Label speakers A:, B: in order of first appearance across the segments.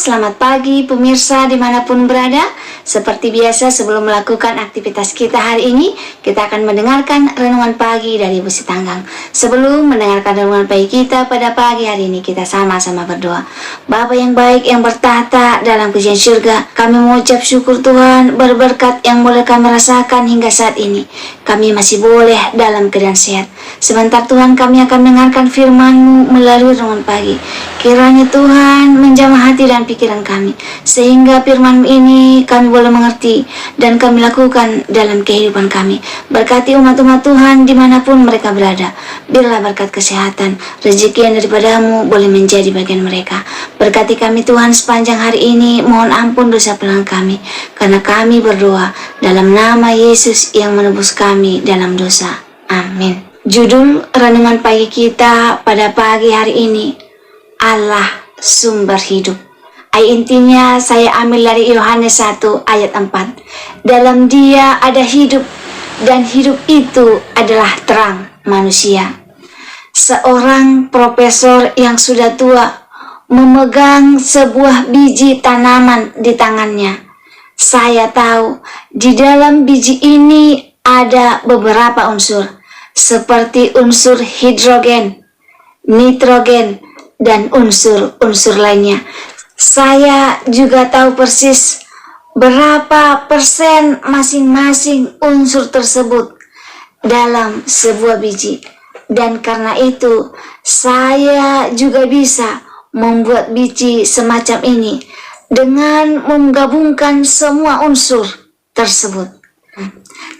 A: selamat pagi pemirsa dimanapun berada. Seperti biasa sebelum melakukan aktivitas kita hari ini, kita akan mendengarkan renungan pagi dari Ibu Sitanggang. Sebelum mendengarkan renungan pagi kita pada pagi hari ini, kita sama-sama berdoa. Bapa yang baik yang bertahta dalam pujian surga, kami mengucap syukur Tuhan berberkat yang boleh kami rasakan hingga saat ini. Kami masih boleh dalam keadaan sehat. Sebentar Tuhan kami akan mendengarkan firman-Mu melalui renungan pagi. Kiranya Tuhan menjamah hati dan pikiran kami, sehingga firman ini kami boleh mengerti dan kami lakukan dalam kehidupan kami. Berkati umat-umat Tuhan dimanapun mereka berada. Biarlah berkat kesehatan, rezeki yang daripada-Mu boleh menjadi bagian mereka. Berkati kami Tuhan sepanjang hari ini. Mohon ampun dosa pelanggan kami, karena kami berdoa dalam nama Yesus yang menebus kami dalam dosa. Amin. Judul renungan pagi kita pada pagi hari ini, Allah sumber hidup. Ayat intinya saya ambil dari Yohanes 1 ayat 4. Dalam Dia ada hidup, dan hidup itu adalah terang manusia. Seorang profesor yang sudah tua memegang sebuah biji tanaman di tangannya. Saya tahu di dalam biji ini ada beberapa unsur, seperti unsur hidrogen, nitrogen, dan unsur-unsur lainnya. Saya juga tahu persis berapa persen masing-masing unsur tersebut dalam sebuah biji. Dan karena itu, saya juga bisa membuat biji semacam ini dengan menggabungkan semua unsur tersebut.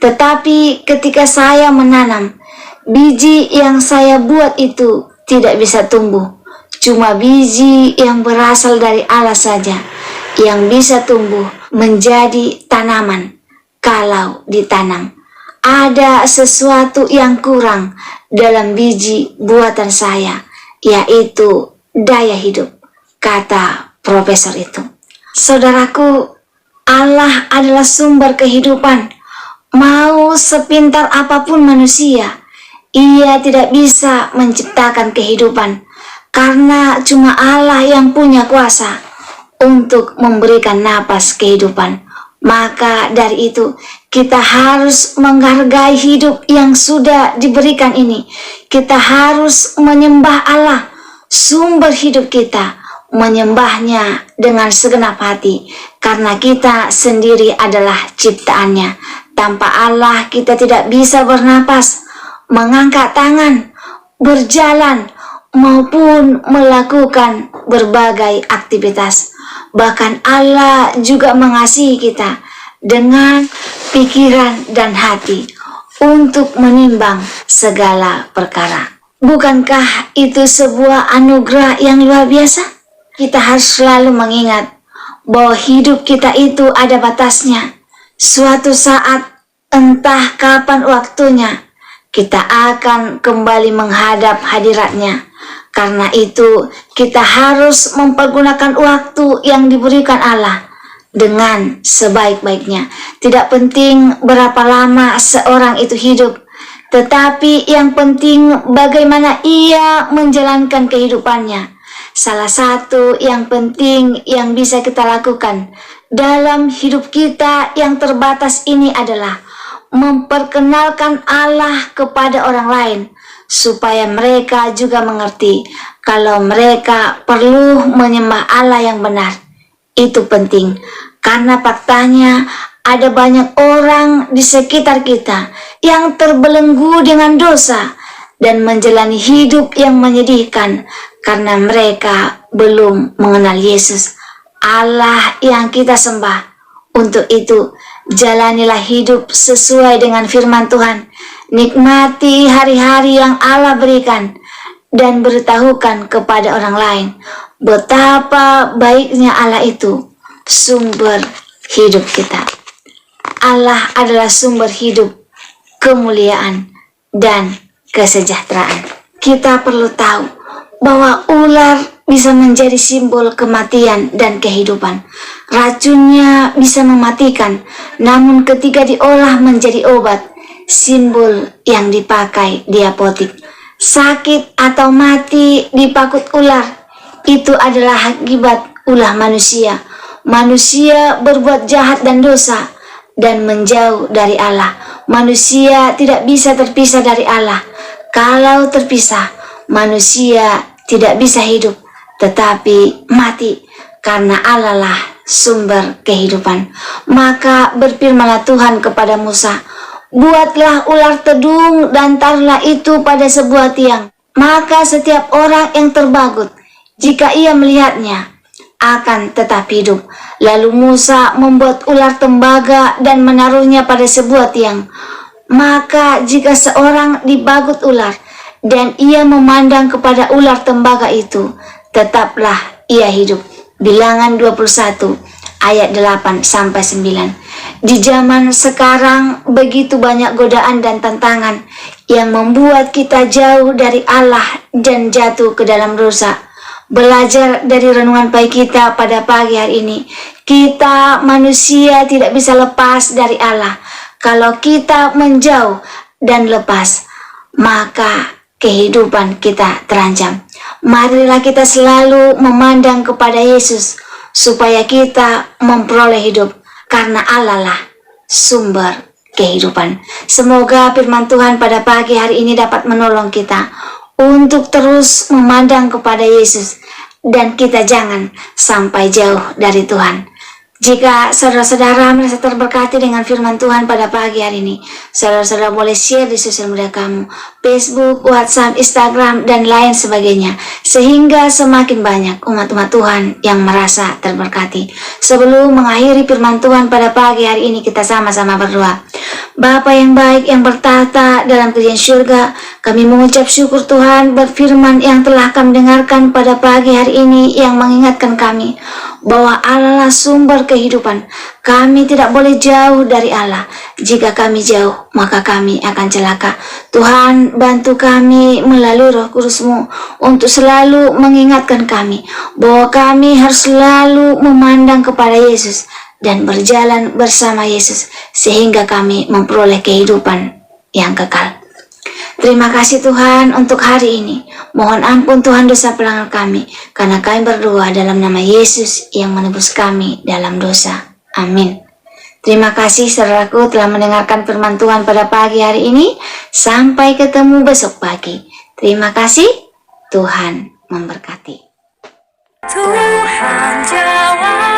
A: Tetapi ketika saya menanam, biji yang saya buat itu tidak bisa tumbuh. Cuma biji yang berasal dari Allah saja yang bisa tumbuh menjadi tanaman kalau ditanam. Ada sesuatu yang kurang dalam biji buatan saya, yaitu daya hidup, kata profesor itu. Saudaraku, Allah adalah sumber kehidupan. Mau sepintar apapun manusia, ia tidak bisa menciptakan kehidupan, karena cuma Allah yang punya kuasa untuk memberikan napas kehidupan. Maka dari itu, kita harus menghargai hidup yang sudah diberikan ini. Kita harus menyembah Allah, sumber hidup kita, menyembahnya dengan segenap hati, karena kita sendiri adalah ciptaannya. Tanpa Allah kita tidak bisa bernapas, mengangkat tangan, berjalan, maupun melakukan berbagai aktivitas. Bahkan Allah juga mengasihi kita dengan pikiran dan hati untuk menimbang segala perkara. Bukankah itu sebuah anugerah yang luar biasa? Kita harus selalu mengingat bahwa hidup kita itu ada batasnya. Suatu saat, entah kapan waktunya, kita akan kembali menghadap hadirat-Nya. Karena itu, kita harus mempergunakan waktu yang diberikan Allah dengan sebaik-baiknya. Tidak penting berapa lama seorang itu hidup, tetapi yang penting bagaimana ia menjalankan kehidupannya. Salah satu yang penting yang bisa kita lakukan dalam hidup kita yang terbatas ini adalah memperkenalkan Allah kepada orang lain, supaya mereka juga mengerti kalau mereka perlu menyembah Allah yang benar. Itu penting, karena faktanya ada banyak orang di sekitar kita yang terbelenggu dengan dosa dan menjalani hidup yang menyedihkan karena mereka belum mengenal Yesus, Allah yang kita sembah. Untuk itu, jalanilah hidup sesuai dengan firman Tuhan. Nikmati hari-hari yang Allah berikan dan beritahukan kepada orang lain betapa baiknya Allah itu, sumber hidup kita. Allah adalah sumber hidup, kemuliaan, dan kesejahteraan. Kita perlu tahu bahwa ular bisa menjadi simbol kematian dan kehidupan. Racunnya bisa mematikan, namun ketika diolah menjadi obat, simbol yang dipakai di apotik. Sakit atau mati dipakut ular, itu adalah akibat ulah manusia. Manusia berbuat jahat dan dosa dan menjauh dari Allah. Manusia tidak bisa terpisah dari Allah. Kalau terpisah, manusia tidak bisa hidup, tetapi mati, karena Allah lah sumber kehidupan. Maka berfirmanlah Tuhan kepada Musa, buatlah ular tedung dan taruhlah itu pada sebuah tiang. Maka setiap orang yang terbagut, jika ia melihatnya, akan tetap hidup. Lalu Musa membuat ular tembaga dan menaruhnya pada sebuah tiang. Maka jika seorang dibagut ular dan ia memandang kepada ular tembaga itu, tetaplah ia hidup. Bilangan 21 ayat 8-9. Di zaman sekarang begitu banyak godaan dan tantangan yang membuat kita jauh dari Allah dan jatuh ke dalam dosa. Belajar dari renungan pagi kita pada pagi hari ini, kita manusia tidak bisa lepas dari Allah. Kalau kita menjauh dan lepas, maka kehidupan kita terancam. Marilah kita selalu memandang kepada Yesus supaya kita memperoleh hidup, karena Allah lah sumber kehidupan. Semoga firman Tuhan pada pagi hari ini dapat menolong kita untuk terus memandang kepada Yesus, dan kita jangan sampai jauh dari Tuhan. Jika saudara-saudara merasa terberkati dengan firman Tuhan pada pagi hari ini, saudara-saudara boleh share di sosial media kamu, Facebook, WhatsApp, Instagram, dan lain sebagainya, sehingga semakin banyak umat-umat Tuhan yang merasa terberkati. Sebelum mengakhiri firman Tuhan pada pagi hari ini, kita sama-sama berdoa. Bapa yang baik yang bertahta dalam kerajaan surga, kami mengucap syukur Tuhan berfirman yang telah kami dengarkan pada pagi hari ini, yang mengingatkan kami bahwa Allah lah sumber kehidupan. Kami tidak boleh jauh dari Allah. Jika kami jauh, maka kami akan celaka. Tuhan, bantu kami melalui Roh Kudus-Mu untuk selalu mengingatkan kami bahwa kami harus selalu memandang kepada Yesus dan berjalan bersama Yesus, sehingga kami memperoleh kehidupan yang kekal. Terima kasih Tuhan untuk hari ini. Mohon ampun Tuhan dosa pelanggar kami, karena kami berdoa dalam nama Yesus yang menebus kami dalam dosa. Amin. Terima kasih saudaraku telah mendengarkan firman Tuhan pada pagi hari ini. Sampai ketemu besok pagi. Terima kasih. Tuhan memberkati.
B: Tuhan jawab.